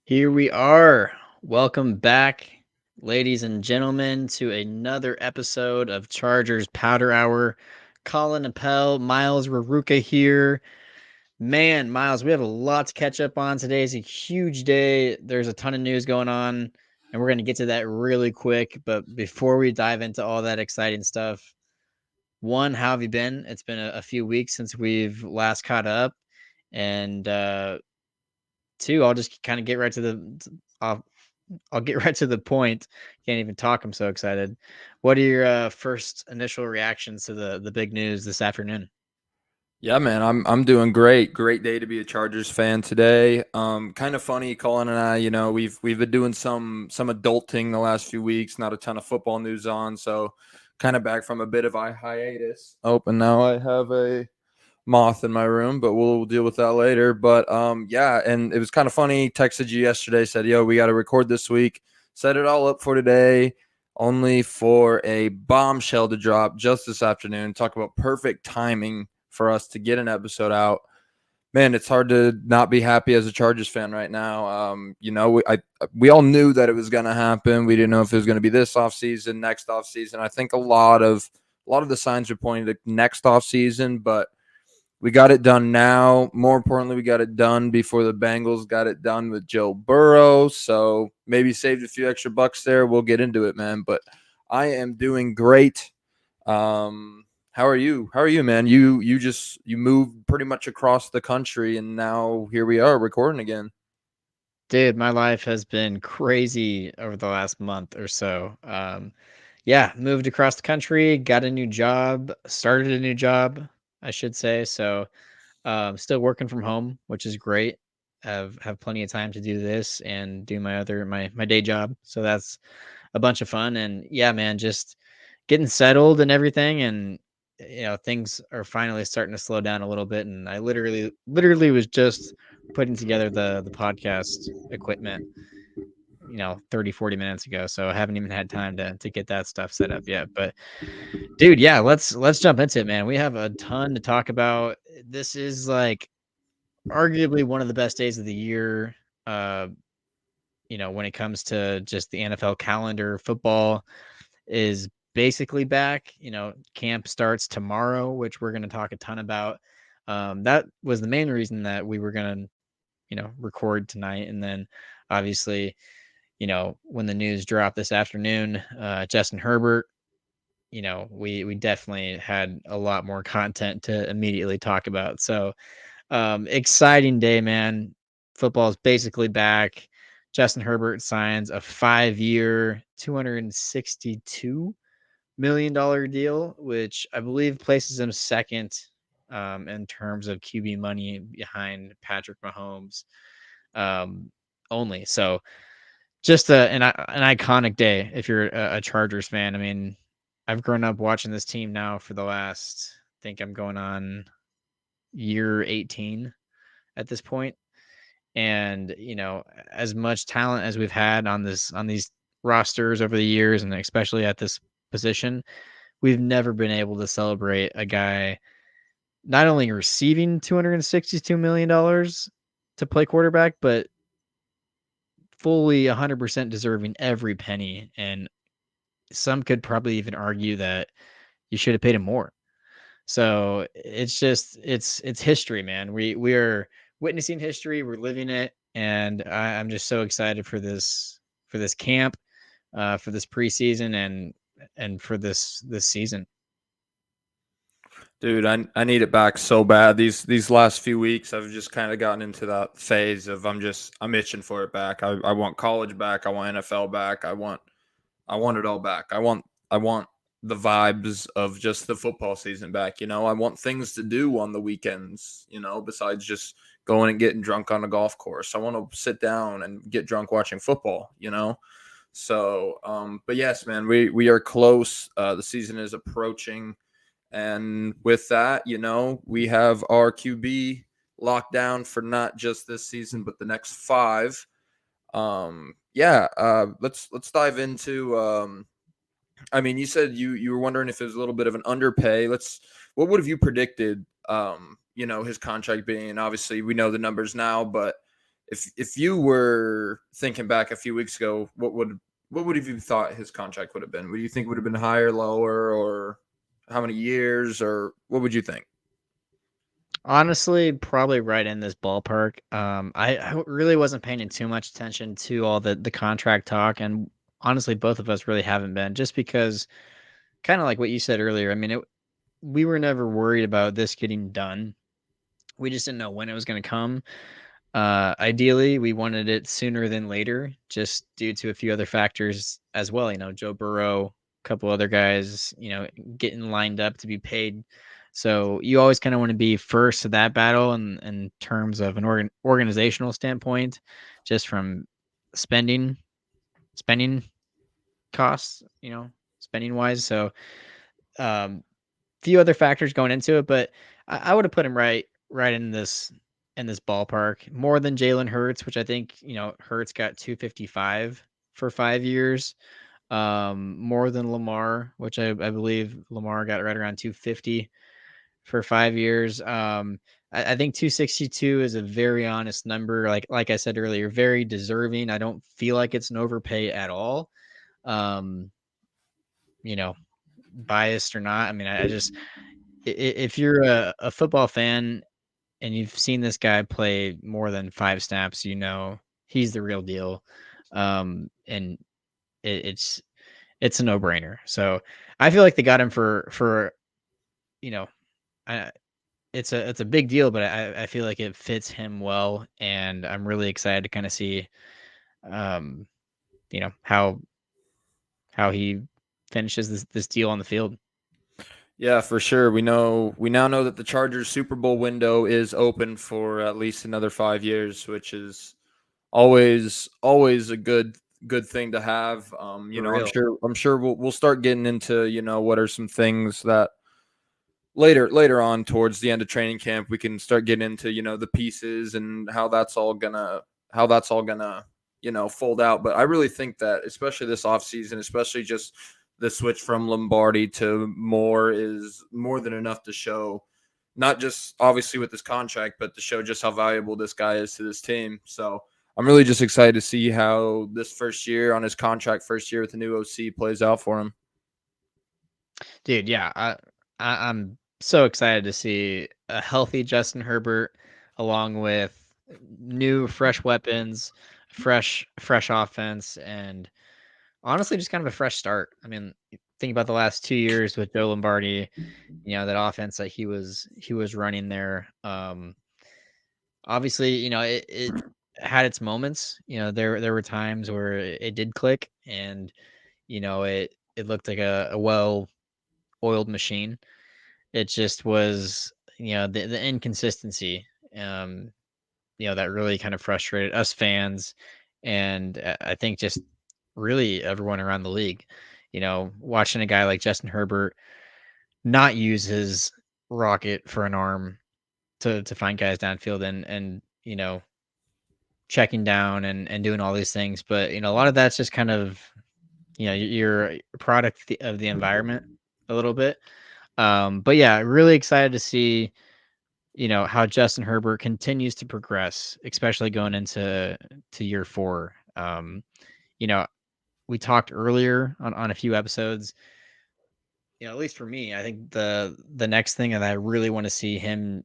Here we are. Welcome back, ladies and gentlemen, to another episode of Chargers Powder Hour. Colin and Miles Raruka here. Man, Miles, we have a lot to catch up on. Today is a huge day. There's a ton of news going on, and we're going to get to that really quick. But before we dive into all that exciting stuff, one, how have you been? It's been a few weeks since we've last caught up. And two, I'll just kind of get right to I'll get right to the point. Can't even talk. I'm so excited. What are your first initial reactions to the big news this afternoon? Yeah, man, I'm doing great. Great day to be a Chargers fan today. Kind of funny, Colin and I. We've been doing some adulting the last few weeks. Not a ton of football news on, so kind of back from a bit of a hiatus. Oh, and now I have a moth in my room, but we'll deal with that later. But yeah, and it was kind of funny. Texted you yesterday, said, "Yo, we got to record this week." Set it all up for today, only for a bombshell to drop just this afternoon. Talk about perfect timing for us to get an episode out. Man, it's hard to not be happy as a Chargers fan right now. We all knew that it was going to happen. We didn't know if it was going to be this offseason, next offseason. I think a lot of the signs are pointing to next offseason, but we got it done now. More importantly, we got it done before the Bengals got it done with Joe Burrow. So maybe saved a few extra bucks there. We'll get into it, man. But I am doing great. How are you? How are you, man? You moved pretty much across the country, and now here we are recording again. Dude, my life has been crazy over the last month or so. Yeah, moved across the country, got a new job, started a new job, I should say. So, still working from home, which is great. Have plenty of time to do this and do my day job. So that's a bunch of fun. And yeah, man, just getting settled and everything. And things are finally starting to slow down a little bit. And I literally was just putting together the podcast equipment 30, 40 minutes ago, so I haven't even had time to get that stuff set up yet. But dude, yeah, let's jump into it, man. We have a ton to talk about. This is like arguably one of the best days of the year. uh when it comes to just the NFL calendar. Football is basically back. Camp starts tomorrow, which we're going to talk a ton about. That was the main reason that we were going to record tonight. And then obviously, when the news dropped this afternoon, Justin Herbert, we definitely had a lot more content to immediately talk about. So exciting day, man. Football is basically back. Justin Herbert signs a 5-year, $262 million deal, which I believe places him second in terms of QB money behind Patrick Mahomes um, only. So just an iconic day if you're a Chargers fan. I mean, I've grown up watching this team now for the last, I think I'm going on year 18 at this point. And, as much talent as we've had on these rosters over the years, and especially at this position, we've never been able to celebrate a guy not only receiving $262 million to play quarterback, but fully 100% deserving every penny. And some could probably even argue that you should have paid him more. So it's just it's history, man. We are witnessing history. We're living it, and I'm just so excited for this camp, for this preseason, and for this season. Dude, I need it back so bad. These last few weeks, I've just kind of gotten into that phase of I'm itching for it back. I want college back. I want NFL back. I want it all back. I want the vibes of just the football season back. I want things to do on the weekends. Besides just going and getting drunk on a golf course. I want to sit down and get drunk watching football. So, but yes, man, we are close. The season is approaching. And with that, we have our QB locked down for not just this season, but the next five. Yeah, let's dive into. I mean, you said you were wondering if it was a little bit of an underpay. What would have you predicted? His contract being, obviously we know the numbers now, but If you were thinking back a few weeks ago, what would have you thought his contract would have been? Would you think it would have been higher, lower, or how many years, or what would you think? Honestly, probably right in this ballpark. I really wasn't paying too much attention to all the contract talk, and honestly, both of us really haven't been, just because kind of like what you said earlier. I mean, we were never worried about this getting done. We just didn't know when it was going to come. Ideally, we wanted it sooner than later, just due to a few other factors as well. Joe Burrow, a couple other guys, getting lined up to be paid. So you always kind of want to be first to that battle in terms of an organizational standpoint, just from spending spending costs, spending wise. So few other factors going into it, but I would have put him right in this ballpark more than Jalen Hurts, which I think Hurts got 255 for 5 years. More than Lamar, which I believe Lamar got right around 250 for 5 years. I think 262 is a very honest number. Like I said earlier, very deserving. I don't feel like it's an overpay at all. Um, you know, Biased or not. I mean, I just if you're a football fan and you've seen this guy play more than 5 snaps, he's the real deal. And it's a no brainer. So I feel like they got him for you know, I, it's a big deal, but I feel like it fits him well, and I'm really excited to kind of see, um, how he finishes this deal on the field. Yeah, for sure. We now know that the Chargers Super Bowl window is open for at least another 5 years, which is always a good thing to have. For I'm real. sure we'll start getting into what are some things that later on towards the end of training camp we can start getting into the pieces and how that's all gonna fold out. But I really think that especially this offseason, especially just the switch from Lombardi to Moore is more than enough to show, not just obviously with this contract, but to show just how valuable this guy is to this team. So I'm really just excited to see how this first year on his contract, first year with the new OC, plays out for him. Dude, yeah, I'm so excited to see a healthy Justin Herbert along with new fresh weapons, fresh offense, and honestly just kind of a fresh start. I mean, think about the last 2 years with Joe Lombardi, that offense that he was running there. Obviously, it had its moments. There were times where it did click, and it looked like a well oiled machine. It just was, the inconsistency, um, that really kind of frustrated us fans, and I think just really everyone around the league. Watching a guy like Justin Herbert not use his rocket for an arm to find guys downfield and checking down and doing all these things, but a lot of that's just kind of you're a product of the environment a little bit. But yeah, really excited to see how Justin Herbert continues to progress, especially going into year 4. You know, we talked earlier on a few episodes. At least for me, I think the next thing that I really want to see him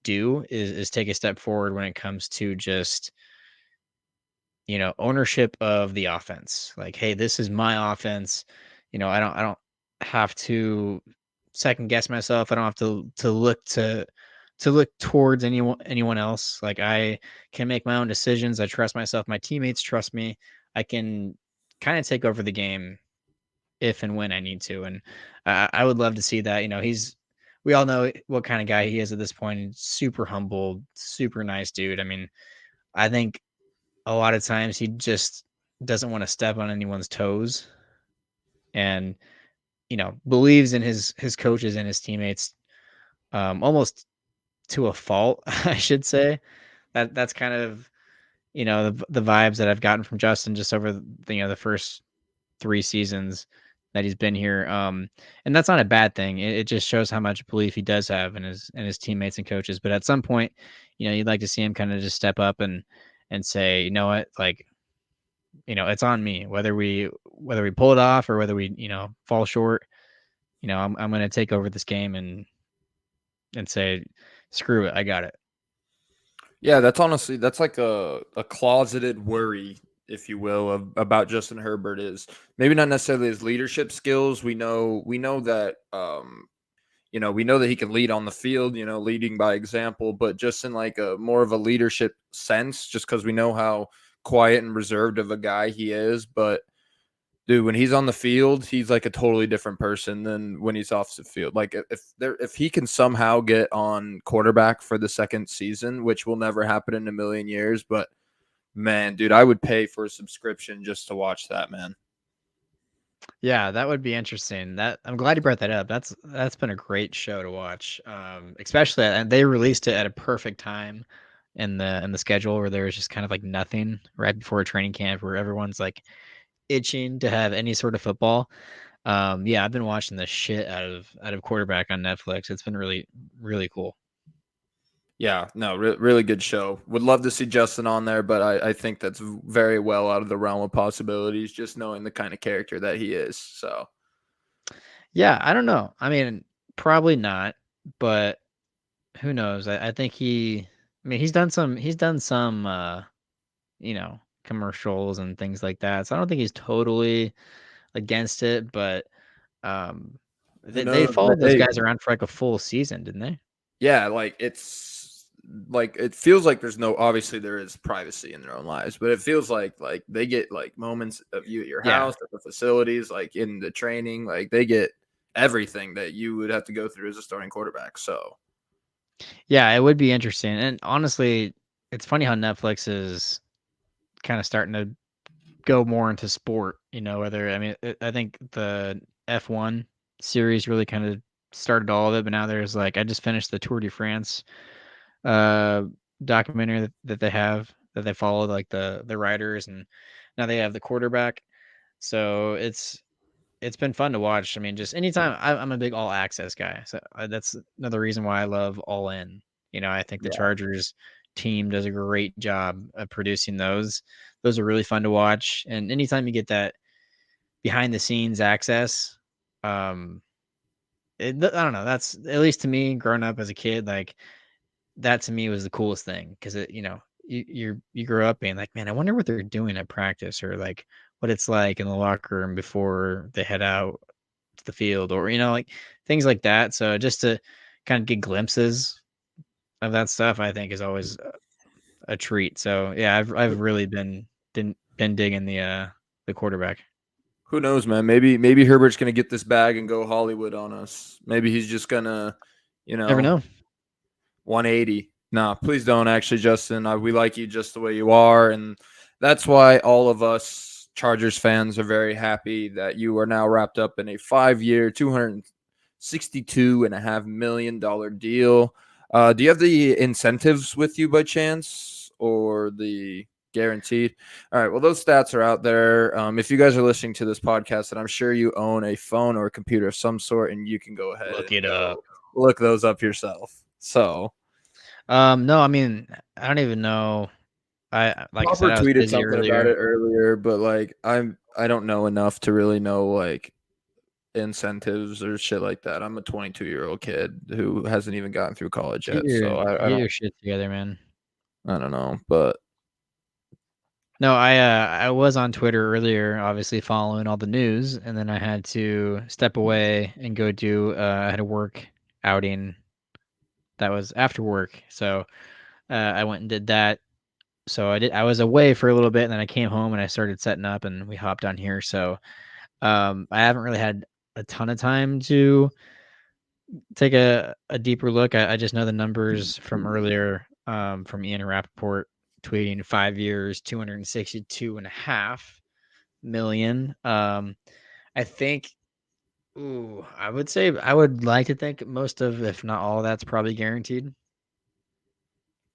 do is take a step forward when it comes to just ownership of the offense. Like, hey, this is my offense. I don't have to second guess myself. I don't have to look towards anyone else. Like, I can make my own decisions. I trust myself. My teammates trust me. I can kind of take over the game if and when I need to. And I would love to see that. We all know what kind of guy he is at this point. Super humble, super nice dude. I mean, I think a lot of times he just doesn't want to step on anyone's toes, and believes in his coaches and his teammates, almost to a fault. I should say that's kind of the vibes that I've gotten from Justin just over the first 3 seasons that he's been here. And that's not a bad thing. It just shows how much belief he does have in his teammates and coaches. But at some point, you'd like to see him kind of just step up and say, you know what, like, it's on me whether we pull it off or whether we fall short. I'm going to take over this game and say, screw it, I got it. Yeah, that's honestly that's like a closeted worry, if you will, about Justin Herbert is maybe not necessarily his leadership skills. We know that we know that he can lead on the field, leading by example, but just in like a more of a leadership sense, just because we know how quiet and reserved of a guy he is. But dude, when he's on the field, he's like a totally different person than when he's off the field. Like if he can somehow get on quarterback for the second season, which will never happen in a million years, but man, dude, I would pay for a subscription just to watch that, man. Yeah, that would be interesting. That I'm glad you brought that up. That's been a great show to watch. Especially, and they released it at a perfect time in the schedule where there was just kind of like nothing right before training camp where everyone's like itching to have any sort of football. Yeah, I've been watching the shit out of quarterback on Netflix. It's been really really cool. Yeah, no, really good show. Would love to see Justin on there, but I think that's very well out of the realm of possibilities, just knowing the kind of character that he is. So Yeah, I don't know. I mean, probably not, but who knows? I think I mean, he's done some commercials and things like that. So I don't think he's totally against it, but um, who they knows? followed those Hey, guys around for like a full season, didn't they? yeah, like it's like it feels like there's no obviously there is privacy in their own lives, but it feels like they get like moments of you at your Yeah. house, at the facilities, like in the training, like they get everything that you would have to go through as a starting quarterback. So Yeah, it would be interesting. And honestly, it's funny how Netflix is kind of starting to go more into sport, whether I mean I think the F1 series really kind of started all of it, but now there's like I just finished the Tour de France uh documentary that they have that they follow like the riders, and now they have the quarterback. So it's been fun to watch. I mean, just anytime I'm a big all access guy, so that's another reason why I love All In. I think the yeah. Chargers team does a great job of producing those. Those are really fun to watch, and anytime you get that behind the scenes access, um, I don't know. That's at least to me, growing up as a kid, like that to me was the coolest thing because you grow up being like, man, I wonder what they're doing at practice or like what it's like in the locker room before they head out to the field or like things like that. So just to kind of get glimpses of that stuff, I think is always a treat. So yeah, I've really been digging the quarterback. Who knows, man? Maybe Herbert's gonna get this bag and go Hollywood on us. Maybe he's just gonna, you Never know, know. 180. Nah, please don't. Actually, Justin, we like you just the way you are, and that's why all of us Chargers fans are very happy that you are now wrapped up in a 5-year, $262.5 million deal. Do you have the incentives with you by chance, or the guaranteed? All right. Well, those stats are out there. If you guys are listening to this podcast, and I'm sure you own a phone or a computer of some sort, and you can go ahead Look and it up. go look those up yourself. So No, I mean, I don't even know. Like I said, Popper I was tweeted busy something about earlier. it earlier, but like I don't know enough to really know like incentives or shit like that. I'm a 22-year-old kid who hasn't even gotten through college Get yet, your so I get don't your shit together, man. I don't know, but No, I was on Twitter earlier, obviously following all the news, and then I had to step away and go do I had a work outing that was after work. So I went and did that. So I was away for a little bit and then I came home and I started setting up and we hopped on here. So I haven't really had a ton of time to take a deeper look. I just know the numbers from earlier from Ian Rappaport tweeting 5 years, 262.5 million. I think, ooh, I would say I would like to think most of, if not all, that's probably guaranteed.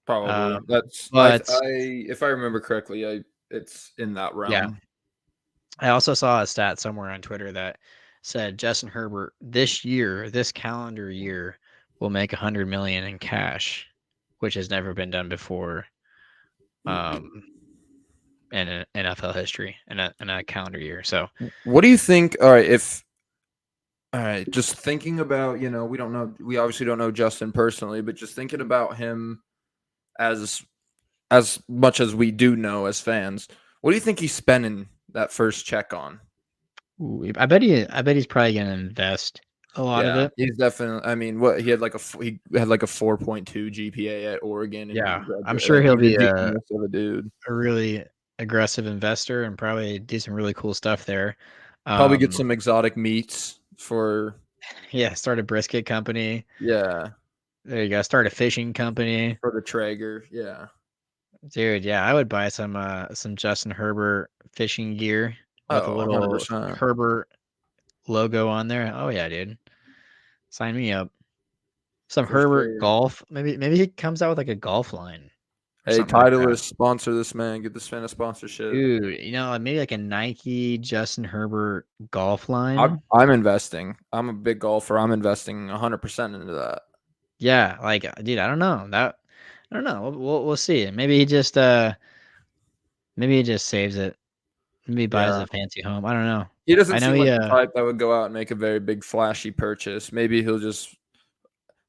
probably Um, that's but I if I remember correctly, it's in that yeah, realm. I also saw a stat somewhere on Twitter that said Justin Herbert this year, this calendar year, will make 100 million in cash. which has never been done before um, in NFL history in a calendar year. So What do you think? All right, if all right, just thinking about, we don't know, we obviously don't know Justin personally, but just thinking about him as as much as we do know as fans, what do you think he's spending that first check on? ooh, I bet he's probably gonna invest a lot of Yeah, it. he's definitely. I mean, what he had like a 4.2 GPA at Oregon, and Yeah, he I'm graduated. sure Like he'll he's a be genius of a dude. a really aggressive investor and probably do some really cool stuff there. Probably get Um, some exotic meats for yeah, start a brisket company. yeah There you go. Start a fishing company. for the Traeger. Yeah. Dude, yeah, I would buy some Justin Herbert fishing gear with a Oh, little 100%. Herbert logo on there. Oh yeah, dude. Sign me up. Some For Herbert sure. golf. Maybe he comes out with like a golf line or Hey, something like that. Titleist, sponsor this man. Get this fan a sponsorship. Dude, maybe like a Nike Justin Herbert golf I'm line. I'm investing. I'm a big golfer. I'm investing 100% into that. Yeah, like dude, I don't know. I don't know. We'll see. Maybe he just saves it. Maybe he buys Yeah. a fancy home. I don't know. He doesn't I know seem he like the type that would go out and make a very big flashy purchase. Maybe he'll just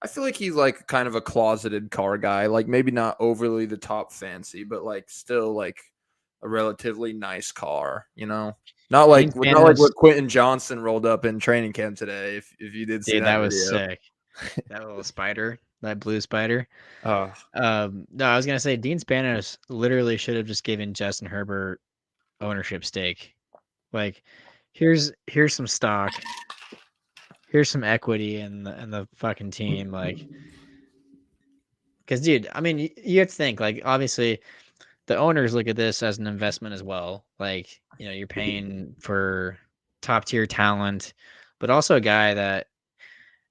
I feel like he's like kind of a closeted car guy. Like maybe not overly the top fancy, but like still like a relatively nice car, you know? Dean Not like Spanos, what Quentin Johnson rolled up in training camp today, if you did see dude, that that was video. sick. That little spider, that blue spider. Oh, No, I was gonna say Dean Spanos literally should have just given Justin Herbert ownership stake. Like, here's some stock, here's some equity in the fucking team. Like, because dude, I mean, you have to think like obviously the owners look at this as an investment as well. Like, you're paying for top tier talent, but also a guy that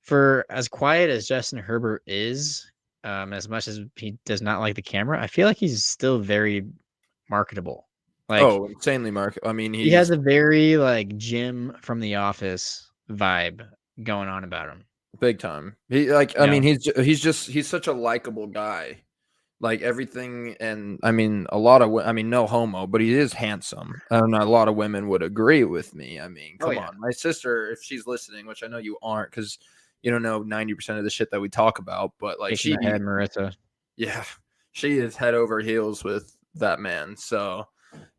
for as quiet as Justin Herbert is, as much as he does not like the camera, I feel like he's still very marketable. Like insanely market. I mean, he has he's a very like Jim from The Office vibe going on about him. big time. He like You I mean, know? he's such a likable guy. Like everything, and I mean, a lot of I mean, no homo, but he is handsome, and a lot of women would agree with me. I mean, Oh come yeah, on, my sister, if she's listening, which I know you aren't, because you don't know 90% of the shit that we talk about, but like shaking the head, Marissa. yeah, she is head over heels with that man. So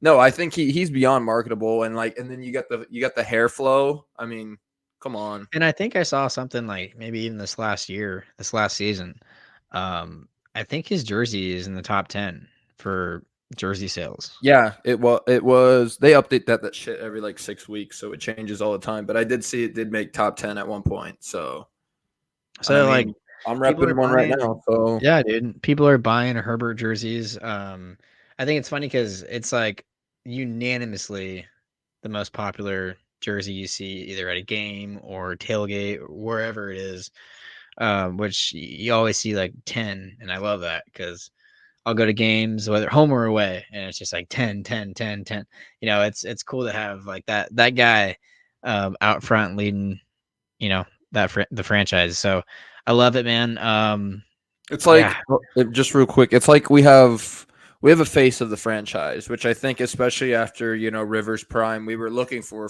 no, I think he's beyond marketable, and like, and then you got the hair flow. I mean, come on. And I think I saw something like maybe even this last season. I think his jersey is in the top 10 for jersey sales. Yeah, it was they update that shit every like 6 weeks, so it changes all the time. But I did see it did make top 10 at one point. So and I So like mean I'm people repping are one right buying, now. So yeah, dude. People are buying Herbert jerseys. I think it's funny because it's like unanimously the most popular jersey you see either at a game or tailgate or wherever it is. Which you always see like 10, and I love that because I'll go to games whether home or away, and it's just like 10, 10, 10, 10. It's cool to have like that guy out front leading, the franchise. So I love it, man. it's Yeah, like just real quick, it's like we have a face of the franchise, which I think especially after, Rivers Prime, we were looking for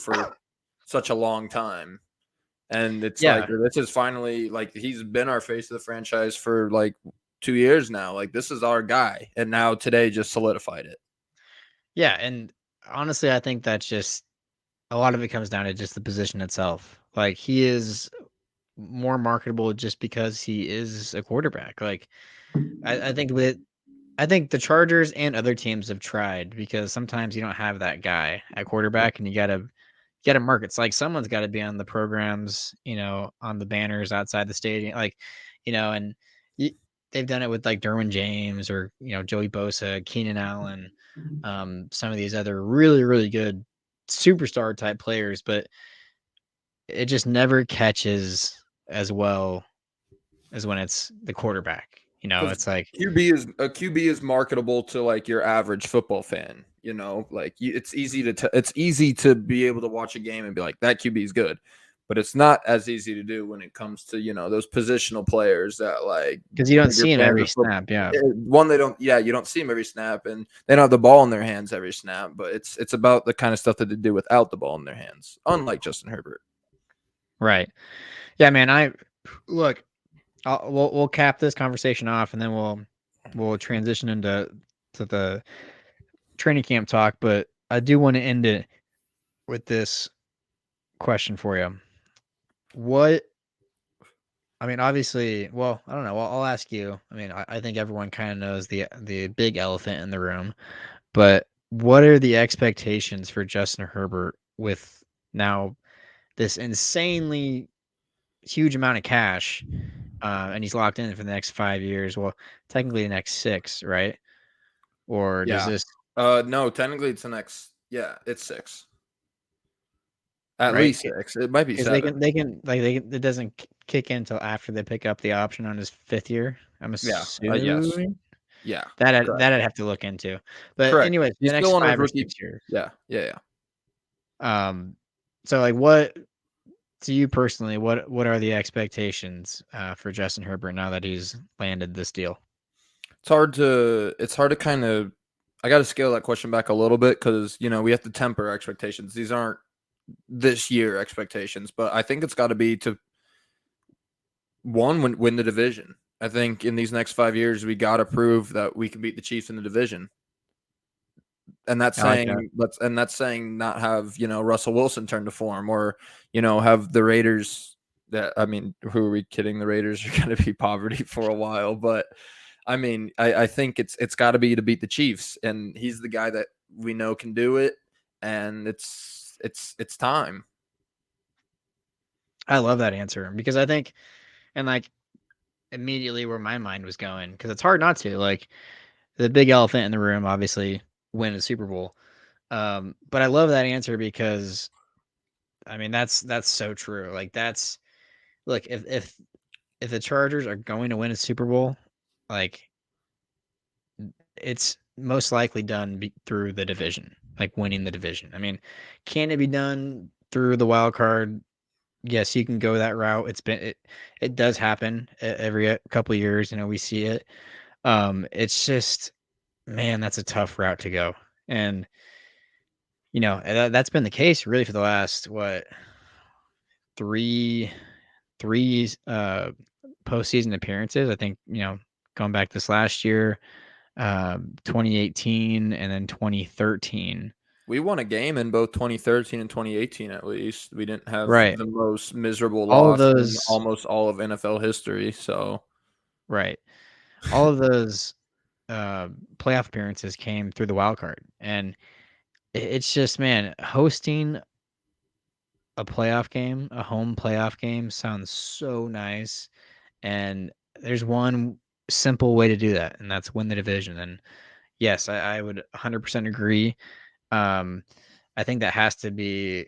such a long time. And it's like yeah, this is finally like he's been our face of the franchise for like 2 years now. Like this is our guy. And now today just solidified it. yeah. And honestly, I think that's just a lot of it comes down to just the position itself. Like he is more marketable just because he is a quarterback. Like I think the Chargers and other teams have tried because sometimes you don't have that guy at quarterback, and you gotta market. It's like someone's got to be on the programs, on the banners outside the stadium, like, and y they've done it with like Derwin James or Joey Bosa, Keenan Allen, some of these other really really good superstar type players, but it just never catches as well as when it's the quarterback. Because It's like QB is marketable to like your average football fan. Like it's easy to be able to watch a game and be like that QB is good. but it's not as easy to do when it comes to, those positional players that like because you don't bigger see him fans every of football. snap. Yeah. One, they don't, yeah, you don't see them every snap, and they don't have the ball in their hands every snap. But it's about the kind of stuff that they do without the ball in their hands, unlike Justin Herbert. Right. Yeah, man. I look. We'll cap this conversation off, and then we'll transition to the training camp talk. But I do want to end it with this question for you. What I mean, obviously, well, I don't know. I'll ask you. I mean, I think everyone kind of knows the big elephant in the room, but what are the expectations for Justin Herbert with now this insanely huge amount of cash, and he's locked in for the next 5 years? Well, technically the next six, right? Or does Yeah. this No, technically it's the next. Yeah, it's 6. At right? least 6. It might be Because 7. it doesn't kick in until after they pick up the option on his 5th year. I'm Yeah. Yes. assuming. Yeah. That Correct. I'd have to look into. But Correct. anyways, the He's next still on his 5 or rookie. 6 years. Yeah. Yeah. Yeah. Um, so like what to you personally, what are the expectations for Justin Herbert now that he's landed this deal? It's hard to kind of. I got to scale that question back a little bit because we have to temper expectations. These aren't this year expectations, but I think it's got to be to one win the division. I think in these next 5 years we got to prove that we can beat the Chiefs in the division, and that's I like that. saying not have Russell Wilson turn to form, or have the Raiders. That, I mean, who are we kidding? The Raiders are going to be poverty for a while, but I mean, I think it's got to be to beat the Chiefs, and he's the guy that we know can do it, and it's time. I love that answer because I think and like immediately where my mind was going because it's hard not to like the big elephant in the room obviously win a Super Bowl. But I love that answer because I mean that's so true. Like that's look if the Chargers are going to win a Super Bowl, like it's most likely done through the division, like winning the division. I mean, can it be done through the wild card? Yes, you can go that route. It does happen every couple of years. We see it. It's just man, that's a tough route to go, and that's been the case really for the last what three postseason appearances. I think going back this last year, 2018 and then 2013. We won a game in both 2013 and 2018. At least we didn't have Right. the most miserable All of loss in those almost all of NFL history. So right. All of those playoff appearances came through the wild card. And it's just, man, hosting a playoff game, a home playoff game sounds so nice. And there's one simple way to do that, and that's win the division. And yes, I would 100% agree. Um, I think that has to be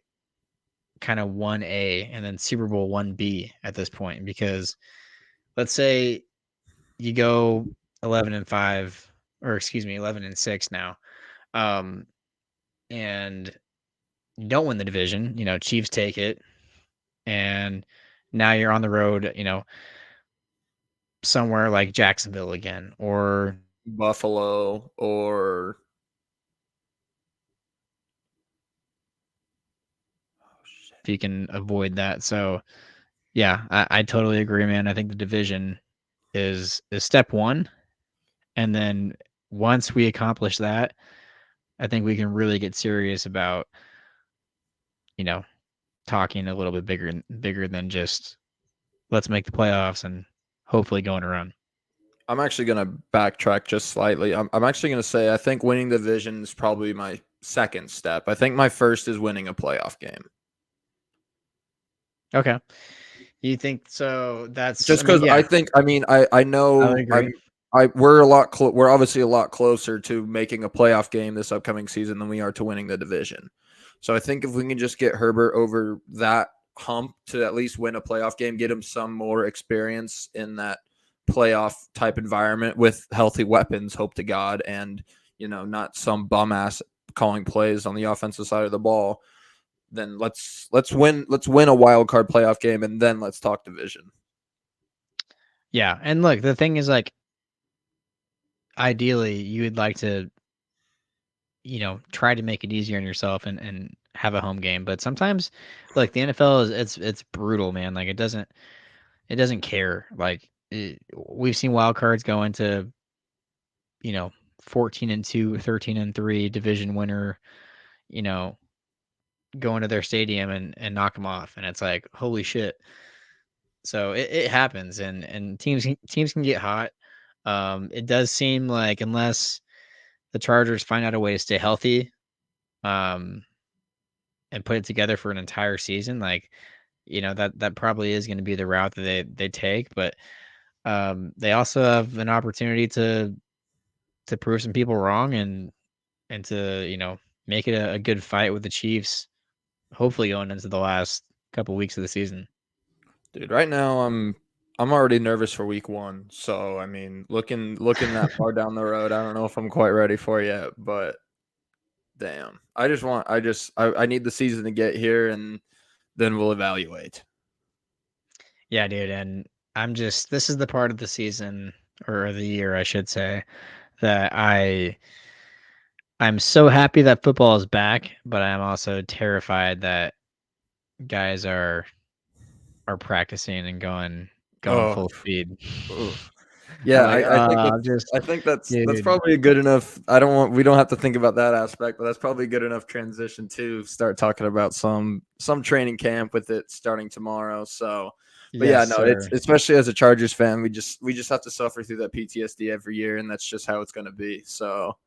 kind of 1A and then Super Bowl 1B at this point because let's say you go 11-5 or excuse me 11-6 now, um, and you don't win the division. Chiefs take it, and now you're on the road. Somewhere like Jacksonville again, or Buffalo or if you can avoid that. So yeah, I totally agree, man. I think the division is step one, and then once we accomplish that, I think we can really get serious about you know talking a little bit bigger than just let's make the playoffs and hopefully going around. I'm actually going to backtrack just slightly. I'm actually going to say I think winning the division is probably my second step. I think my first is winning a playoff game. Okay, you think so? I Just mean, because yeah, I I would know agree. we're obviously a lot closer to making a playoff game this upcoming season than we are to winning the division. So I think if we can just get Herbert over that hump to at least win a playoff game, get him some more experience in that playoff type environment with healthy weapons, hope to God, and not some bum ass calling plays on the offensive side of the ball. then let's win a wild card playoff game, and then let's talk division. Yeah, and look, the thing is, like, ideally, you would like to, try to make it easier on yourself and have a home game. But sometimes, like, the NFL is it's brutal, man. Like, it doesn't care. Like, we've seen wild cards go into, you know, 14-2, 13-3 division winner, you know, go into their stadium and knock them off, and it's like, holy shit. So it happens, and teams can get hot. It does seem like, unless the Chargers find out a way to stay healthy, um, and put it together for an entire season, like, that probably is going to be the route that they take. But they also have an opportunity to prove some people wrong, and to, make it a good fight with the Chiefs, hopefully going into the last couple weeks of the season. Dude, right now I'm already nervous for week 1. So I mean, looking that far down the road, I don't know if I'm quite ready for it yet, but damn. I need the season to get here, and then we'll evaluate. Yeah, dude, and this is the part of the season, or the year, I should say, that I'm so happy that football is back, but I'm also terrified that guys are practicing and going Oh, full speed. oof. I'm Yeah, like, I think that's dude, probably a good enough. We don't have to think about that aspect, but that's probably a good enough transition to start talking about some training camp with it starting tomorrow. So, but yes, yeah, no, it's sir. especially as a Chargers fan, we just have to suffer through that PTSD every year, and that's just how it's going to be. So,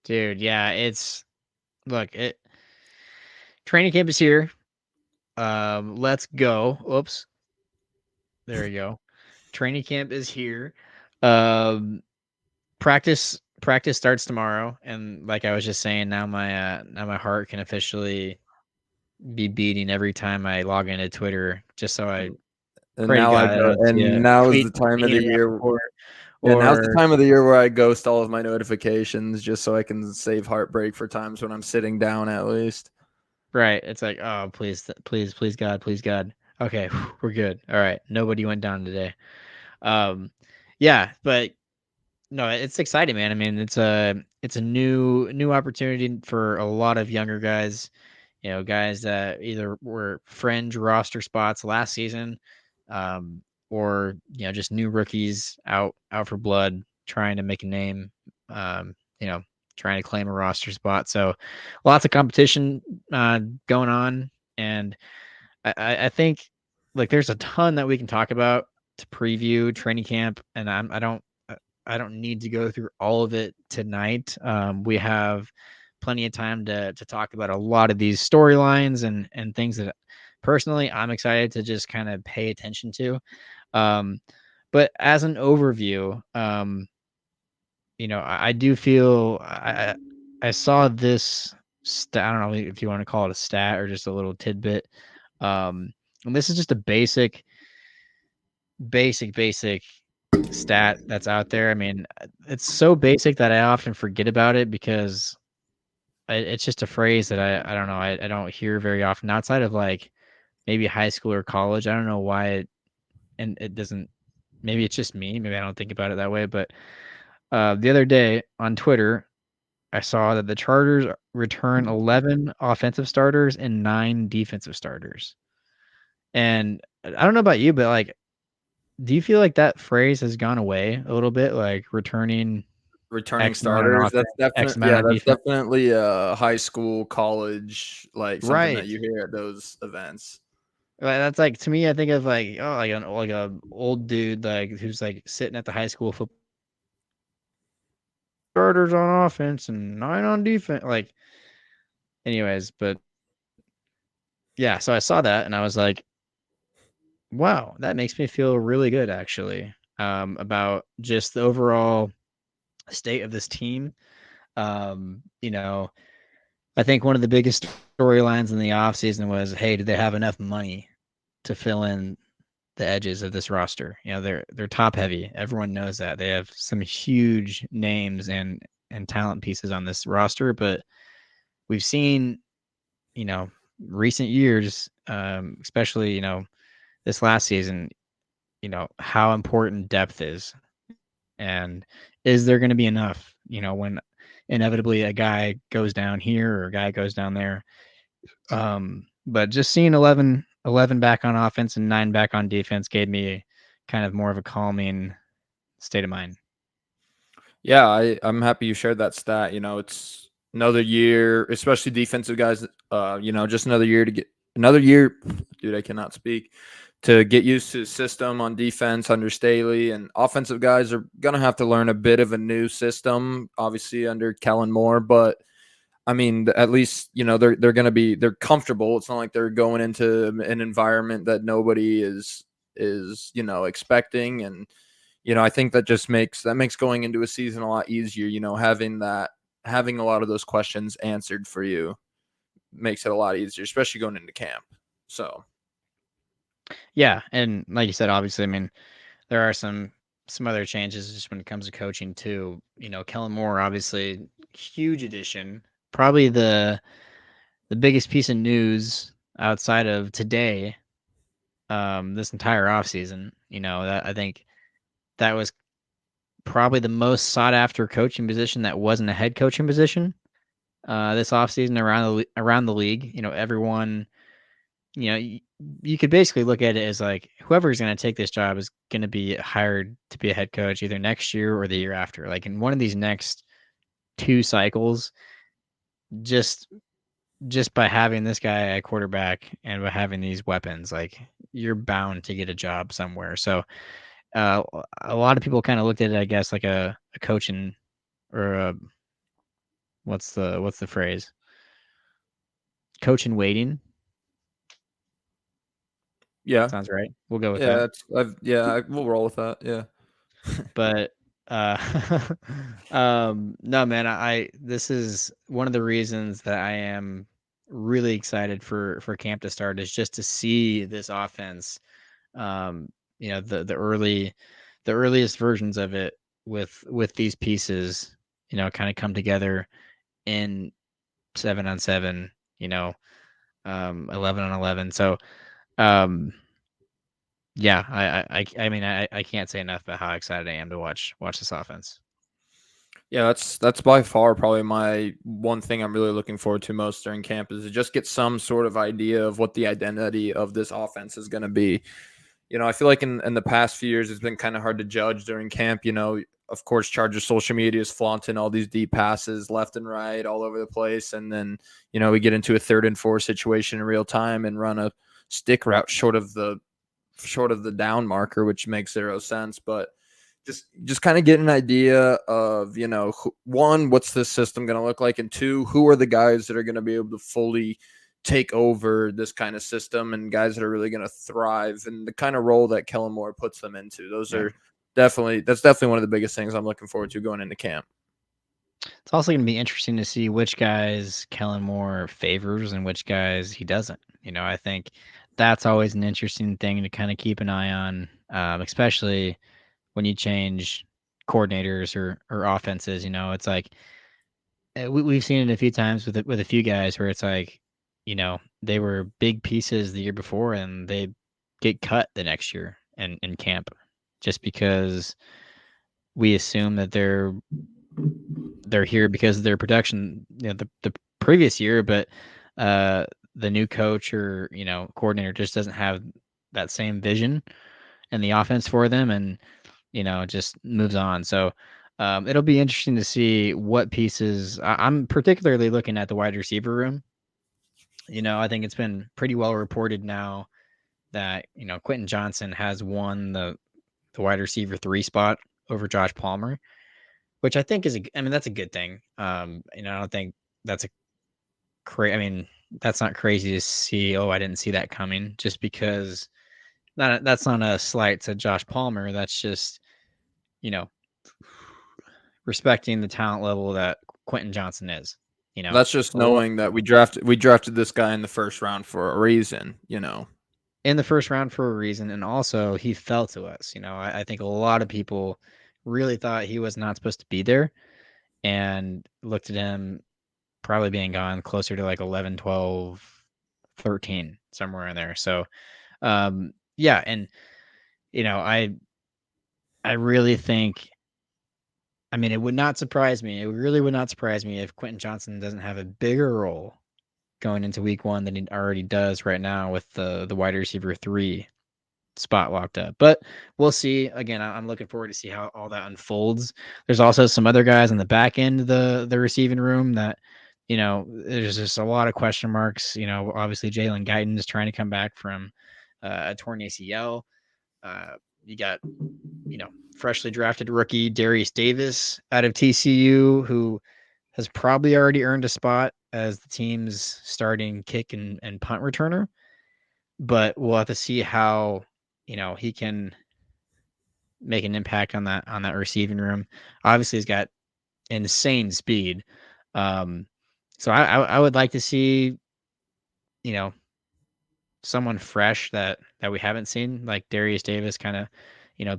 Dude, yeah, look, training camp is here. Let's go. Oops. There you go. Training camp is here. Um, practice starts tomorrow, and like I was just saying, now my heart can officially be beating every time I log into Twitter, just so I and pray to now I God I go, don't see a and now is tweet the time of hanging the around year. Yeah, now's the or time of the year where I ghost all of my notifications just so I can save heartbreak for times when I'm sitting down at least. right. It's like, oh, please, please, please, God, please, God. Okay, we're good. All right, nobody went down today. Um, yeah, but no, it's exciting, man. I mean, it's a new opportunity for a lot of younger guys. Guys that either were fringe roster spots last season, um, or just new rookies out for blood, trying to make a name, um, you know, trying to claim a roster spot. So, lots of competition going on, and I think, like, there's a ton that we can talk about to preview training camp, and I don't need to go through all of it tonight. We have plenty of time to talk about a lot of these storylines and things that personally I'm excited to just kind of pay attention to. Um, but as an overview, I do feel I saw this stat. I don't know if you want to call it a stat or just a little tidbit. And this is just a basic stat that's out there. I mean, it's so basic that I often forget about it, because it's just a phrase that I don't know, I don't hear very often outside of, like, maybe high school or college. I don't know why and it doesn't. Maybe it's just me. Maybe I don't think about it that way. But the other day on Twitter, I saw that the Chargers return 11 offensive starters and 9 defensive starters. And I don't know about you, but, like, do you feel like that phrase has gone away a little bit, like returning Returning X amount on starters, offense, X amount yeah, on that's defense? definitely a high school, college, like something that Right. you hear at those events. That's like, to me, I think of, like, oh, like a old dude, like, who's, like, sitting at the high school football starters on offense and 9 on defense. Like, anyways, but yeah, so I saw that and I was like, wow, that makes me feel really good, actually, about just the overall state of this team. You know, I think one of the biggest storylines in the offseason was, hey, did they have enough money to fill in the edges of this roster? They're top heavy. Everyone knows that. They have some huge names and talent pieces on this roster, but we've seen you know, recent years, especially, this last season, how important depth is. And is there going to be enough, when inevitably a guy goes down here or a guy goes down there. But just seeing 11 back on offense and 9 back on defense gave me kind of more of a calming state of mind. Yeah, I'm happy you shared that stat. It's another year, especially defensive guys. Just another year to get another year. Dude, I cannot speak. To get used to the system on defense under Staley, and offensive guys are gonna have to learn a bit of a new system, obviously under Kellen Moore. But I mean, at least they're comfortable. It's not like they're going into an environment that nobody is expecting. And I think that makes going into a season a lot easier. Having a lot of those questions answered for you makes it a lot easier, especially going into camp. So Yeah, and like you said, obviously, I mean, there are some other changes just when it comes to coaching too. Kellen Moore, obviously, huge addition. Probably the biggest piece of news outside of today, this entire offseason. That I think that was probably the most sought after coaching position that wasn't a head coaching position. This offseason around the league, everyone, you could basically look at it as like whoever's going to take this job is going to be hired to be a head coach either next year or the year after. Like in one of these next two cycles, just just by having this guy at quarterback and by having these weapons, like you're bound to get a job somewhere. So uh, a lot of people kind of looked at it, I guess, like a coaching or a, what's the phrase? Coach in waiting. yeah, Sounds right. We'll go with that. yeah, we'll roll with that. Yeah. But uh no man, I this is one of the reasons that I am really excited for camp to start is just to see this offense, um the earliest versions of it with these pieces, kind of come together in 7-on-7, 11-on-11. So um yeah, I mean, I can't say enough about how excited I am to watch this offense. Yeah, that's by far probably my one thing I'm really looking forward to most during camp is to just get some sort of idea of what the identity of this offense is going to be. I feel like in the past few years, it's been kind of hard to judge during camp. Of course, Chargers social media is flaunting all these deep passes left and right all over the place. And then, we get into a 3rd and 4 situation in real time and run a stick route short of the down marker, which makes 0 sense. But just kind of get an idea of one, what's this system going to look like, and two, who are the guys that are going to be able to fully take over this kind of system and guys that are really going to thrive and the kind of role that Kellen Moore puts them into. Yeah. That's definitely one of the biggest things I'm looking forward to going into camp. It's also going to be interesting to see which guys Kellen Moore favors and which guys he doesn't. I think that's always an interesting thing to kind of keep an eye on, especially when you change coordinators or offenses. It's like we've seen it a few times with a few guys where it's like, they were big pieces the year before and they get cut the next year in camp just because we assume that they're here because of their production, the previous year, but uh, the new coach or coordinator just doesn't have that same vision in the offense for them, and just moves on. So it'll be interesting to see what pieces. I'm particularly looking at the wide receiver room. I think it's been pretty well reported now that Quentin Johnson has won the wide receiver 3 spot over Josh Palmer, which I think is I mean, that's a good thing. I don't think that's I mean, that's not crazy to see. Oh, I didn't see that coming. Just because that's not a slight to Josh Palmer. That's just you know respecting the talent level that Quentin Johnson is. That's just A lot knowing that we drafted this guy in the first round for a reason. in the first round for a reason, and also he fell to us. I think a lot of people really thought he was not supposed to be there, and looked at him. probably being gone closer to like 11, 12, 13, somewhere in there. So, yeah, and I really think. I mean, it would not surprise me. It really would not surprise me if Quentin Johnson doesn't have a bigger role going into week one than he already does right now with the wide receiver 3 spot locked up. But we'll see. Again, I'm looking forward to see how all that unfolds. There's also some other guys on the back end of the receiving room that, there's just a lot of question marks. Obviously Jalen Guyton is trying to come back from a torn ACL. You got, freshly drafted rookie Darius Davis out of TCU, who has probably already earned a spot as the team's starting kick and punt returner. But we'll have to see how, he can make an impact on that receiving room. Obviously, he's got insane speed. Um, so I would like to see, you know, someone fresh that we haven't seen, like Darius Davis, kind of,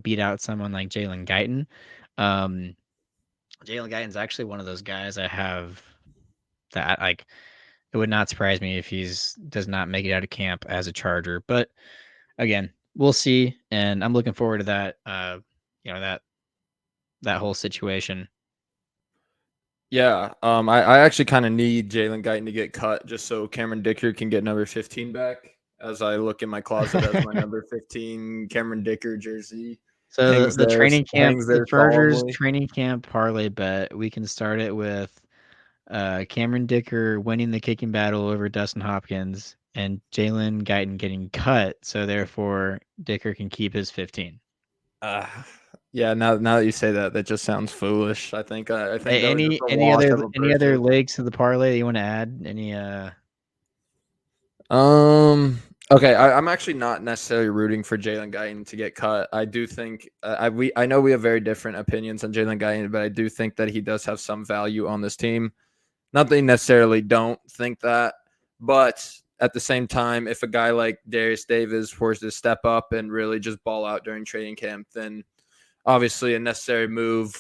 beat out someone like Jalen Guyton. Um, Jalen Guyton's actually one of those guys I have that like. It would not surprise me if he's does not make it out of camp as a Charger, but again, we'll see, and I'm looking forward to that. That whole situation. Yeah, I actually kind of need Jalen Guyton to get cut just so Cameron Dicker can get number 15 back. As I look in my closet, as my number 15 Cameron Dicker jersey So the training camp, hangs the there Chargers solemnly. training camp parlay bet, we can start it with Cameron Dicker winning the kicking battle over Dustin Hopkins and Jalen Guyton getting cut, so therefore Dicker can keep his 15. Uh, yeah, now that you say that, that just sounds foolish. I think that was just a Any wash other of a any other person. legs to the parlay that you want to add? Any Um. Okay, I'm actually not necessarily rooting for Jalen Guyton to get cut. I do think I know we have very different opinions on Jalen Guyton, but I do think that he does have some value on this team. Not that they necessarily don't think that, but at the same time, if a guy like Darius Davis were to step up and really just ball out during training camp, then obviously a necessary move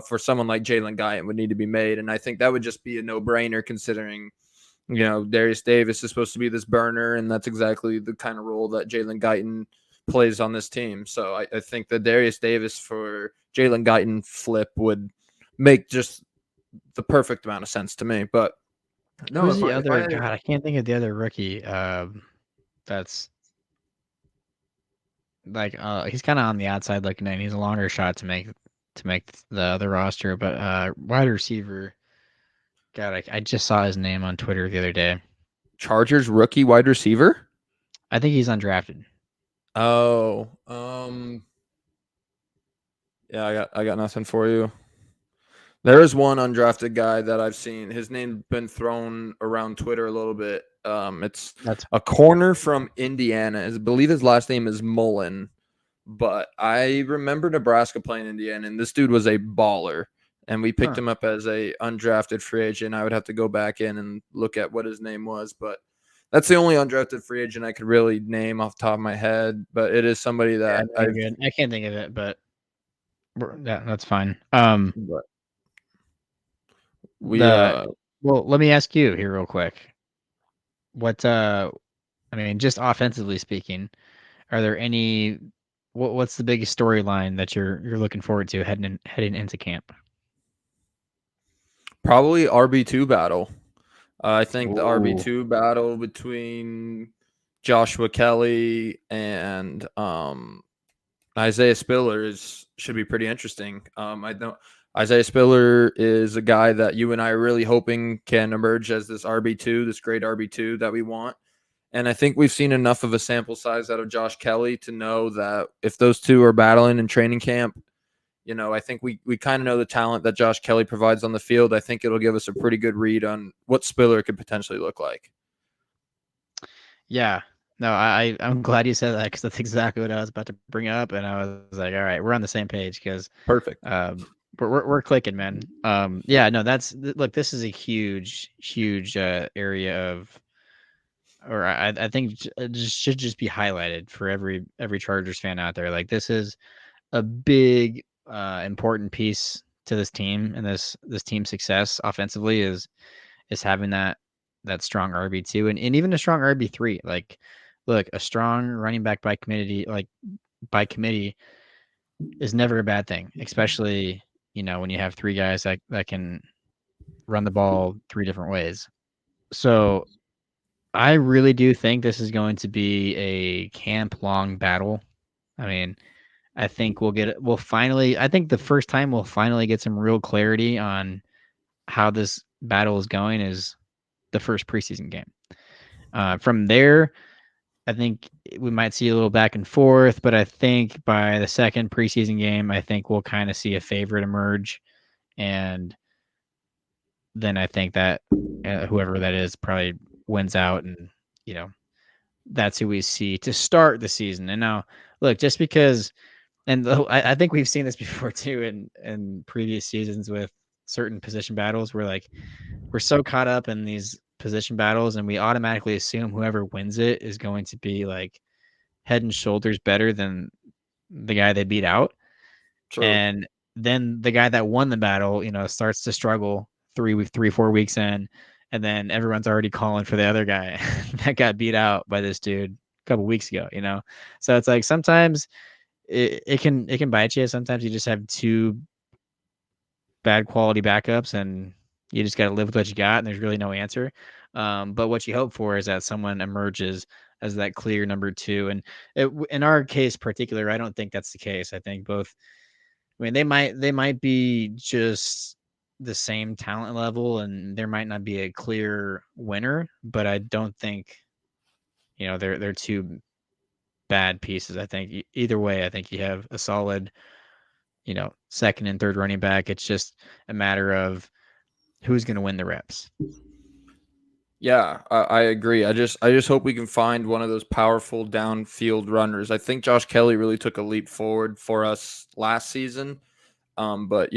for someone like Jalen Guyton would need to be made. And I think that would just be a no-brainer considering, Darius Davis is supposed to be this burner, and that's exactly the kind of role that Jalen Guyton plays on this team. So I think the Darius Davis for Jalen Guyton flip would make just the perfect amount of sense to me. But no, who's if I the if other I God? I can't think of the other rookie. That's like he's kind of on the outside looking in. He's a longer shot to make the other roster, but wide receiver. God, I just saw his name on Twitter the other day. Chargers rookie wide receiver. I think he's undrafted. Oh, yeah, I got nothing for you. There is one undrafted guy that I've seen. His name's been thrown around Twitter a little bit. It's That's a corner from Indiana. I believe his last name is Mullen, but I remember Nebraska playing Indiana, and this dude was a baller. And we picked huh. him up as a undrafted free agent. I would have to go back in and look at what his name was, but that's the only undrafted free agent I could really name off the top of my head. But it is somebody Yeah, that no, you're I've. good. I can't think of it, but yeah, that's fine. But we The well, let me ask you here real quick. What I mean, just offensively speaking, are there any what's the biggest storyline that you're looking forward to heading into camp? probably RB2 battle. I think the Ooh. RB2 battle between Joshua Kelly and Isaiah Spiller should be pretty interesting. I know Isaiah Spiller is a guy that you and I are really hoping can emerge as this RB2, this great RB2 that we want. And I think we've seen enough of a sample size out of Josh Kelly to know that if those two are battling in training camp, I think we kind of know the talent that Josh Kelly provides on the field. I think it'll give us a pretty good read on what Spiller could potentially look like. Yeah. No, I'm glad you said that because that's exactly what I was about to bring up, and I was like, all right, we're on the same page because Perfect. we're clicking, man. Yeah, no, look, this is a huge area of, or I think it should just be highlighted for every Chargers fan out there. Like this is a big important piece to this team and this team's success offensively is is having that strong RB2 and even a strong RB3. Like, look, a strong running back by committee is never a bad thing, especially when you have three guys that can run the ball three different ways. So I really do think this is going to be a camp long battle. I mean, I think we'll finally, I think the first time we'll finally get some real clarity on how this battle is going is the first preseason game. From there, I think we might see a little back and forth, but I think by the second preseason game, I think we'll kind of see a favorite emerge. And then I think that whoever that is probably wins out. And, you know, that's who we see to start the season. And now, look, just because, I think we've seen this before too in previous seasons with certain position battles where like we're so caught up in these position battles and we automatically assume whoever wins it is going to be like head and shoulders better than the guy they beat out. True. And then the guy that won the battle, starts to struggle 4 weeks in, and then everyone's already calling for the other guy that got beat out by this dude a couple weeks ago. So it's like sometimes it can bite you. Sometimes you just have two bad quality backups and you just got to live with what you got and there's really no answer. But what you hope for is that someone emerges as that clear number two. And in our case particular, I don't think that's the case. I think both, I mean, they might be just the same talent level and there might not be a clear winner, but I don't think, they're two bad pieces. I think either way, I think you have a solid, second and third running back. It's just a matter of who's going to win the reps. Yeah, I agree. I just hope we can find one of those powerful downfield runners. I think Josh Kelly really took a leap forward for us last season. But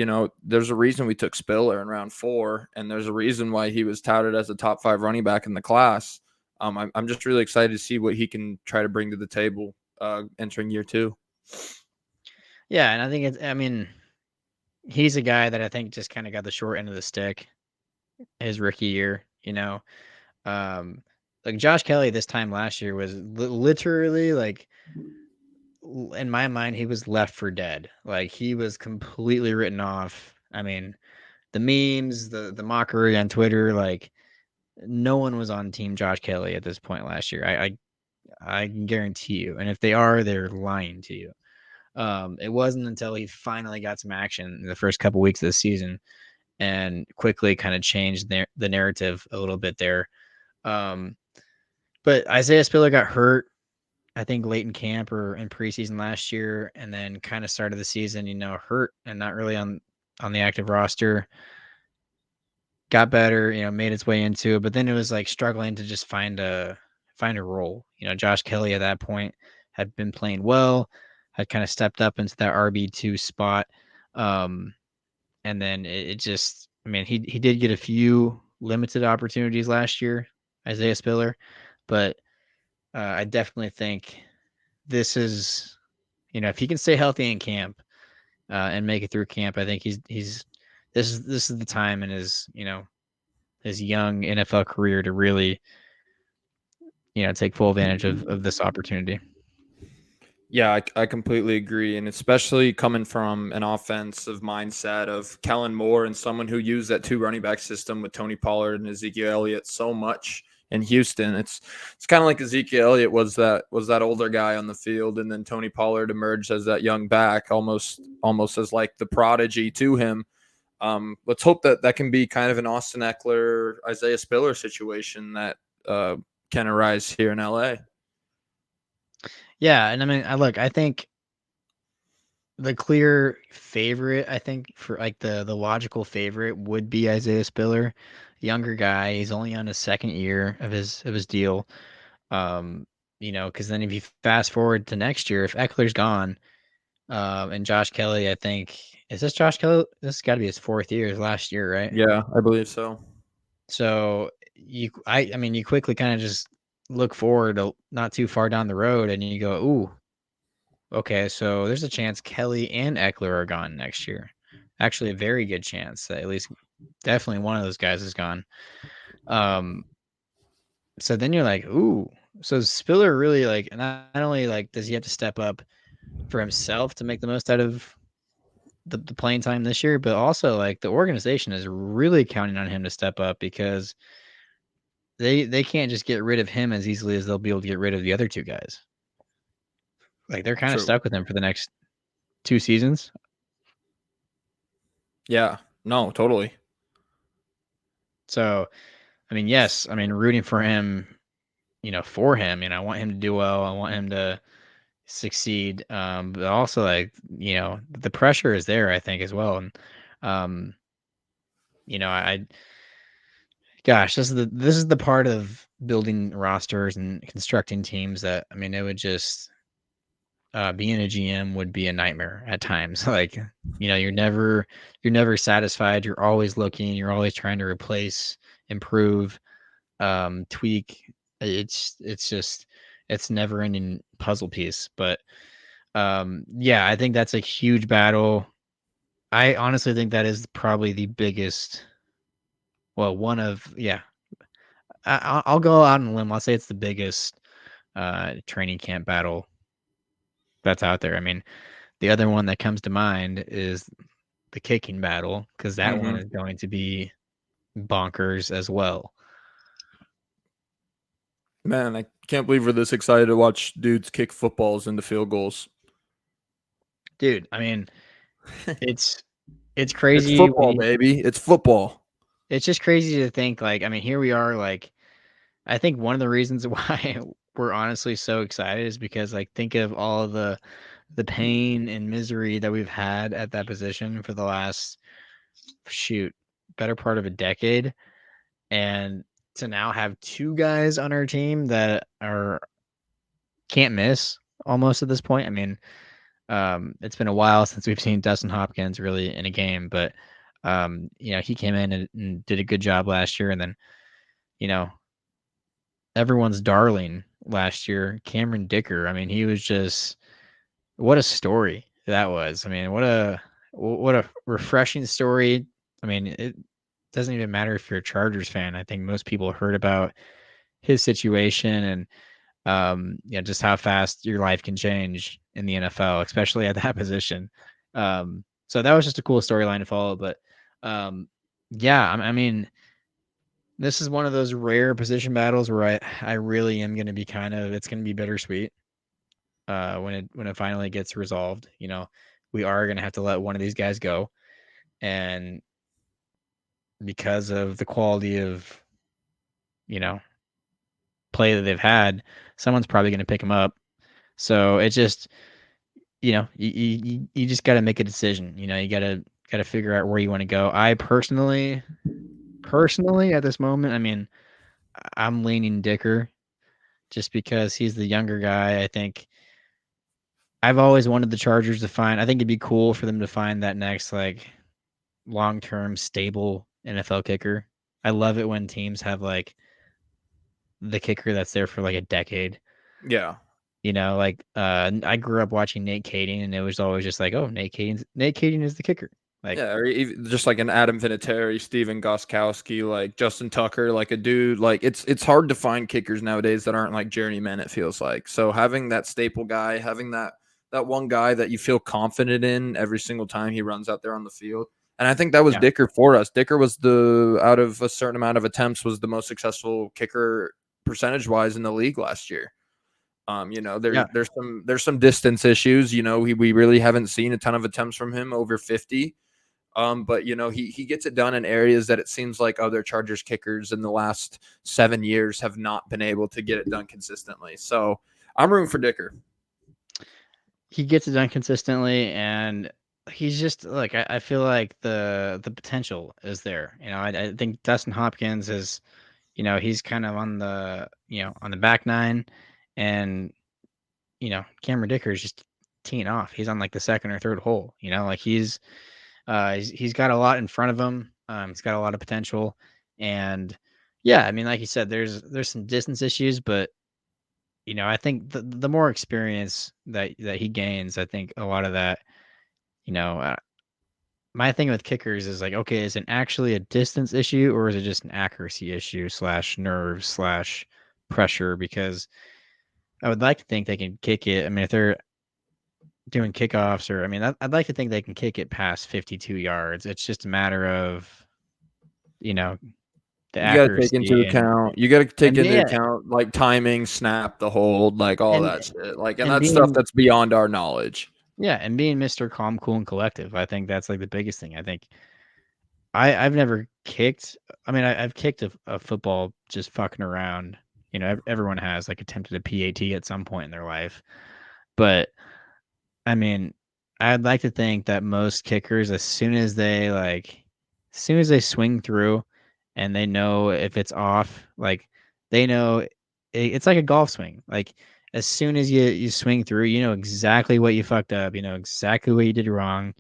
there's a reason we took Spiller in round 4, and there's a reason why he was touted as a top 5 running back in the class. I'm just really excited to see what he can try to bring to the table entering year 2. Yeah, and I mean, he's a guy that I think just kind of got the short end of the stick his rookie year. Um, like Josh Kelly this time last year was literally like, in my mind, he was left for dead. Like he was completely written off. I mean, the memes, the mockery on Twitter, like no one was on team Josh Kelly at this point last year. I can guarantee you. And if they are, they're lying to you. It wasn't until he finally got some action in the first couple weeks of the season and quickly kind of changed the narrative a little bit there. Um, but Isaiah Spiller got hurt, I think, late in camp or in preseason last year, and then kind of started the season, hurt and not really on the active roster. Got better, made its way into it, but then it was like struggling to just find a role. Josh Kelly at that point had been playing well, had kind of stepped up into that RB2 spot. Um, and then it just, I mean, he did get a few limited opportunities last year, Isaiah Spiller, but I definitely think this is, if he can stay healthy in camp and make it through camp, I think he's this is the time in his young NFL career to really, take full advantage of this opportunity. Yeah, I completely agree. And especially coming from an offensive mindset of Kellen Moore and someone who used that 2 running back system with Tony Pollard and Ezekiel Elliott so much in Houston. It's kind of like Ezekiel Elliott was that older guy on the field, and then Tony Pollard emerged as that young back, almost as like the prodigy to him. Let's hope that can be kind of an Austin Eckler, Isaiah Spiller situation that can arise here in LA. Yeah, and I mean, I think the clear favorite, I think for like the logical favorite would be Isaiah Spiller, younger guy. He's only on his second year of his deal. Um, because then if you fast forward to next year, if Eckler's gone, and Josh Kelly, I think, is this Josh Kelly? This has got to be his fourth year, his last year, right? Yeah, I believe so. So I mean, you quickly kind of just look forward to not too far down the road, and you go, ooh, okay, so there's a chance Kelly and Eckler are gone next year. Actually, a very good chance that at least definitely one of those guys is gone. Um, so then you're like, ooh, so Spiller really like not only like does he have to step up for himself to make the most out of the playing time this year, but also like the organization is really counting on him to step up because they can't just get rid of him as easily as they'll be able to get rid of the other two guys. Like they're kind of True. stuck with him for the next 2 seasons. Yeah. No, totally. So I mean, yes, I mean rooting for him, for him. I want him to do well. I want him to succeed. But also like, the pressure is there, I think, as well. And um, I gosh, this is the part of building rosters and constructing teams that I mean, it would just being a GM would be a nightmare at times. Like, you're never satisfied. You're always looking. You're always trying to replace, improve, tweak. It's just it's never ending puzzle piece. But yeah, I think that's a huge battle. I honestly think that is probably the biggest. Well, one of yeah. I'll go out on a limb. I'll say it's the biggest training camp battle that's out there. I mean, the other one that comes to mind is the kicking battle because that one Hmm. is going to be bonkers as well. Man, I can't believe we're this excited to watch dudes kick footballs into field goals. Dude, I mean, it's it's It's crazy when football, you baby. It's football. it's just crazy to think like I mean, here we are like I think one of the reasons why we're honestly so excited is because like think of all of the pain and misery that we've had at that position for the last shoot, better part of a decade. And to now have two guys on our team that are can't miss almost at this point. I mean, it's been a while since we've seen Dustin Hopkins really in a game, but he came in and did a good job last year, and then you know everyone's darling last year, Cameron Dicker. I mean, he was just what a story that was. I mean, what a refreshing story. I mean, it doesn't even matter if you're a Chargers fan. I think most people heard about his situation and just how fast your life can change in the NFL, especially at that position. So that was just a cool storyline to follow. But yeah, I mean, this is one of those rare position battles where I really am going to be it's going to be bittersweet when it finally gets resolved. We are going to have to let one of these guys go, and because of the quality of you know play that they've had, someone's probably going to pick them up. So it just you just got to make a decision. You got to figure out where you want to go. I personally at this moment, I mean, I'm leaning Dicker just because he's the younger guy. I think I've always wanted the Chargers to find. I think it'd be cool for them to find that next like long-term stable NFL kicker. I love it when teams have like the kicker that's there for like a decade. Yeah. Like I grew up watching Nate Kading, and it was always just like, oh, Nate Kading is the kicker. Like, Yeah, or just like an Adam Vinatieri, Steven Goskowski, like Justin Tucker, like a dude. Like it's hard to find kickers nowadays that aren't like journeymen. It feels like so having that staple guy, having that one guy that you feel confident in every single time he runs out there on the field. And I think that was yeah, Dicker for us. Dicker was the out of a certain amount of attempts was the most successful kicker percentage wise in the league last year. yeah, There's some distance issues. We really haven't seen a ton of attempts from him over 50. But he gets it done in areas that it seems like other Chargers kickers in the last 7 years have not been able to get it done consistently. So I'm rooting for Dicker. he gets it done consistently, and he's just like I feel like the potential is there. I think Dustin Hopkins is, he's kind of on the back nine, and Cameron Dicker is just teeing off. He's on like the second or third hole. Like he's got a lot in front of him. He's got a lot of potential, and yeah, I mean, like you said, there's some distance issues, but I think the more experience that he gains, I think a lot of that, you know, uh, my thing with kickers is like, okay, is it actually a distance issue or is it just an accuracy issue slash nerve slash pressure? Because I would like to think they can kick it. I mean, if they're doing kickoffs or, I mean, I'd like to think they can kick it past 52 yards. It's just a matter of, you know, the You got to take into accuracy account. You got to take and into yeah, account like timing, snap, the hold, like all and that shit. Like, and and that's stuff being that's beyond our knowledge. yeah, and being Mr. Calm, Cool, and Collective. I think that's like the biggest thing. I think I've never kicked. I mean, I've kicked a football just fucking around. You know, everyone has like attempted a PAT at some point in their life, but I mean, I'd like to think that most kickers, as soon as they swing through, and they know if it's off, like they know it's like a golf swing. Like as soon as you swing through, you know exactly what you fucked up. You know exactly what you did wrong.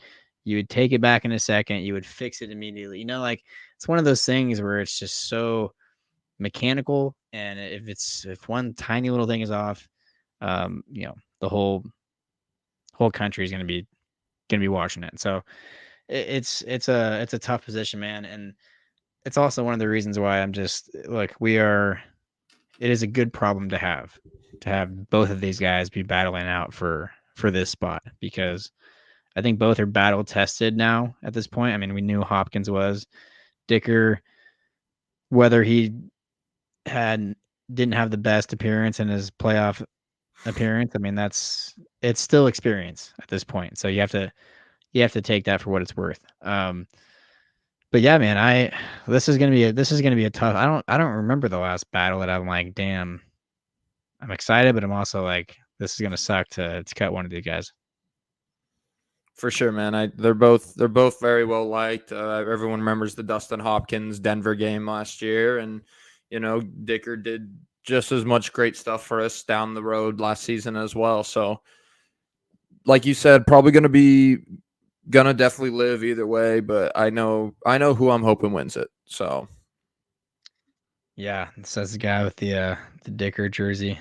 You would take it back in a second. You would fix it immediately. You know, like it's one of those things where it's just so mechanical, and if one tiny little thing is off, you know, the whole country is gonna be watching it. So it's a tough position, man, and it's also one of the reasons why I'm just like we are. It is a good problem to have both of these guys be battling out for this spot because I think both are battle tested now at this point. I mean, we knew Hopkins was Dicker, whether he had didn't have the best appearance in his playoff appearance. I mean, it's still experience at this point. So you have to take that for what it's worth. But yeah, man, this is gonna be a tough. I don't remember the last battle that I'm like, damn, I'm excited, but I'm also like, this is gonna suck to cut one of these guys. For sure, man. They're both very well liked. Everyone remembers the Dustin Hopkins Denver game last year, and Dicker did just as much great stuff for us down the road last season as well. So, like you said, probably gonna definitely live either way. But I know who I'm hoping wins it. So Yeah, says the guy with the Dicker jersey.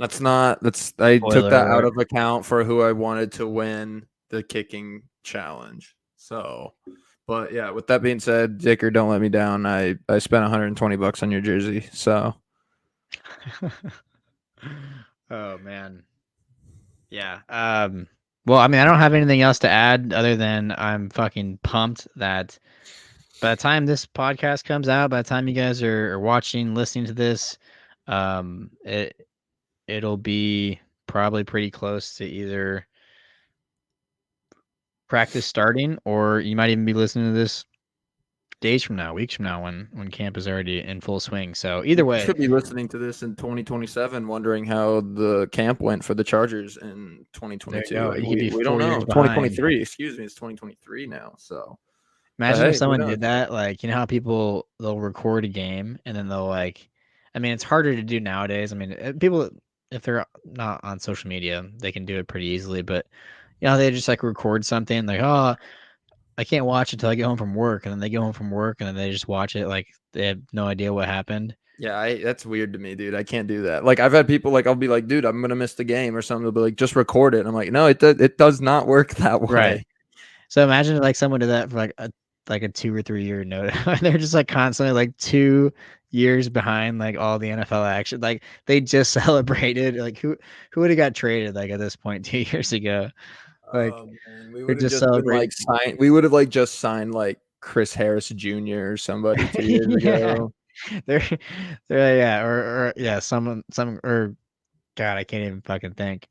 I took Spoiler that out alert. of account for who I wanted to win the kicking challenge. So, but yeah, with that being said, Dicker, don't let me down. I spent $120 on your jersey. So, Oh man. Yeah. Well, I mean, I don't have anything else to add other than I'm fucking pumped that by the time this podcast comes out, by the time you guys are watching, listening to this, it'll be probably pretty close to either practice starting or you might even be listening to this days from now, weeks from now when camp is already in full swing. So either you way, should be listening to this in 2027, wondering how the camp went for the Chargers in there you 2022. go. Like You could be we don't 4 years know. behind. 2023, excuse me, it's 2023 now. So, but Imagine if hey, who someone knows? did that, like, you know how people they'll record a game and then they'll like I mean, it's harder to do nowadays. I mean, people if they're not on social media, they can do it pretty easily, but you know, they just like record something like, "Oh, I can't watch it until I get home from work." And then they get home from work and then they just watch it like they have no idea what happened. Yeah, that's weird to me, dude. I can't do that. Like I've had people like I'll be like, dude, I'm gonna miss the game or something. They'll be like, just record it. And I'm like, no, it does not work that Right. way. So imagine like someone did that for like a 2 or 3 year note. They're just like constantly like 2 years behind like all the NFL action. Like they just celebrated. Like who would have got traded like at this point 2 years ago? Like Oh man, we they would have just just been celebrated. like signed. We would have like just signed like Chris Harris Jr. or somebody 2 years Yeah, ago. they're they're yeah or yeah some or God I can't even fucking think.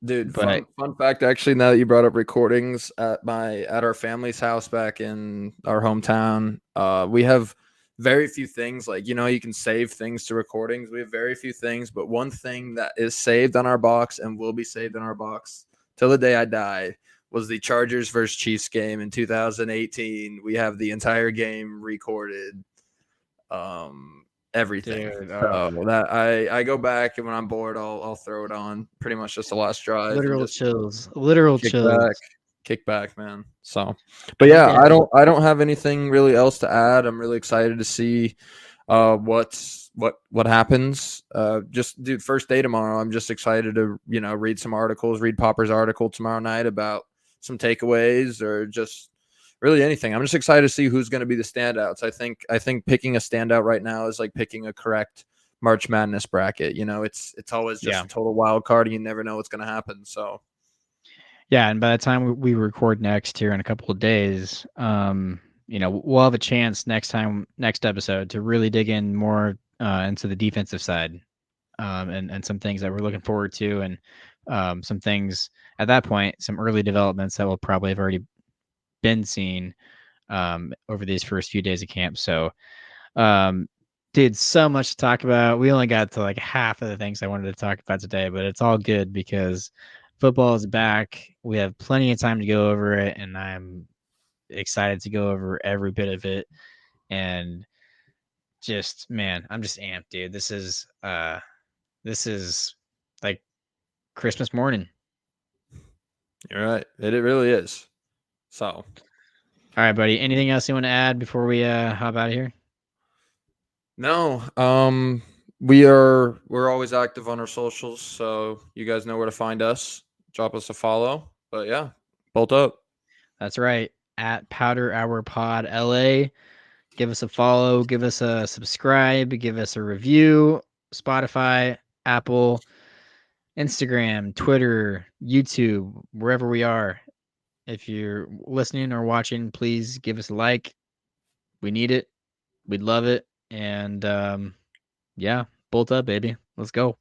Dude, But fun fact actually, now that you brought up recordings at our family's house back in our hometown, we have very few things like you can save things to recordings. We have very few things, but one thing that is saved on our box and will be saved on our box till the day I die was the Chargers versus Chiefs game in 2018. We have the entire game recorded. Everything. dude, So that I go back and when I'm bored, I'll throw it on pretty much just the last drive and literal just chills, literal kick back, chills. kick back, man. So, but I think yeah, they I have. don't have anything really else to add. I'm really excited to see what happens. Just dude, first day tomorrow. I'm just excited to read some articles, read Popper's article tomorrow night about some takeaways or really anything. I'm just excited to see who's going to be the standouts. I think picking a standout right now is like picking a correct March Madness bracket. It's always just Yeah. a total wild card, and you never know what's going to happen. So Yeah, and by the time we record next here in a couple of days, we'll have a chance next episode to really dig in more into the defensive side, and some things that we're looking forward to, and some things at that point, some early developments that will probably have already been seen over these first few days of camp. So, um, dude, so much to talk about. We only got to like half of the things I wanted to talk about today, but it's all good because football is back. We have plenty of time to go over it, and I'm excited to go over every bit of it. And just, man, I'm just amped, dude. This is like Christmas morning. you're right. It really is. So All right, buddy. Anything else you want to add before we hop out of here? no, we're always active on our socials, so you guys know where to find us. Drop us a follow. But yeah, bolt up. That's right. At Powder Hour Pod LA. Give us a follow, give us a subscribe, give us a review. Spotify, Apple, Instagram, Twitter, YouTube, wherever we are. If you're listening or watching, please give us a like. We need it. We'd love it. And yeah, bolt up, baby. Let's go.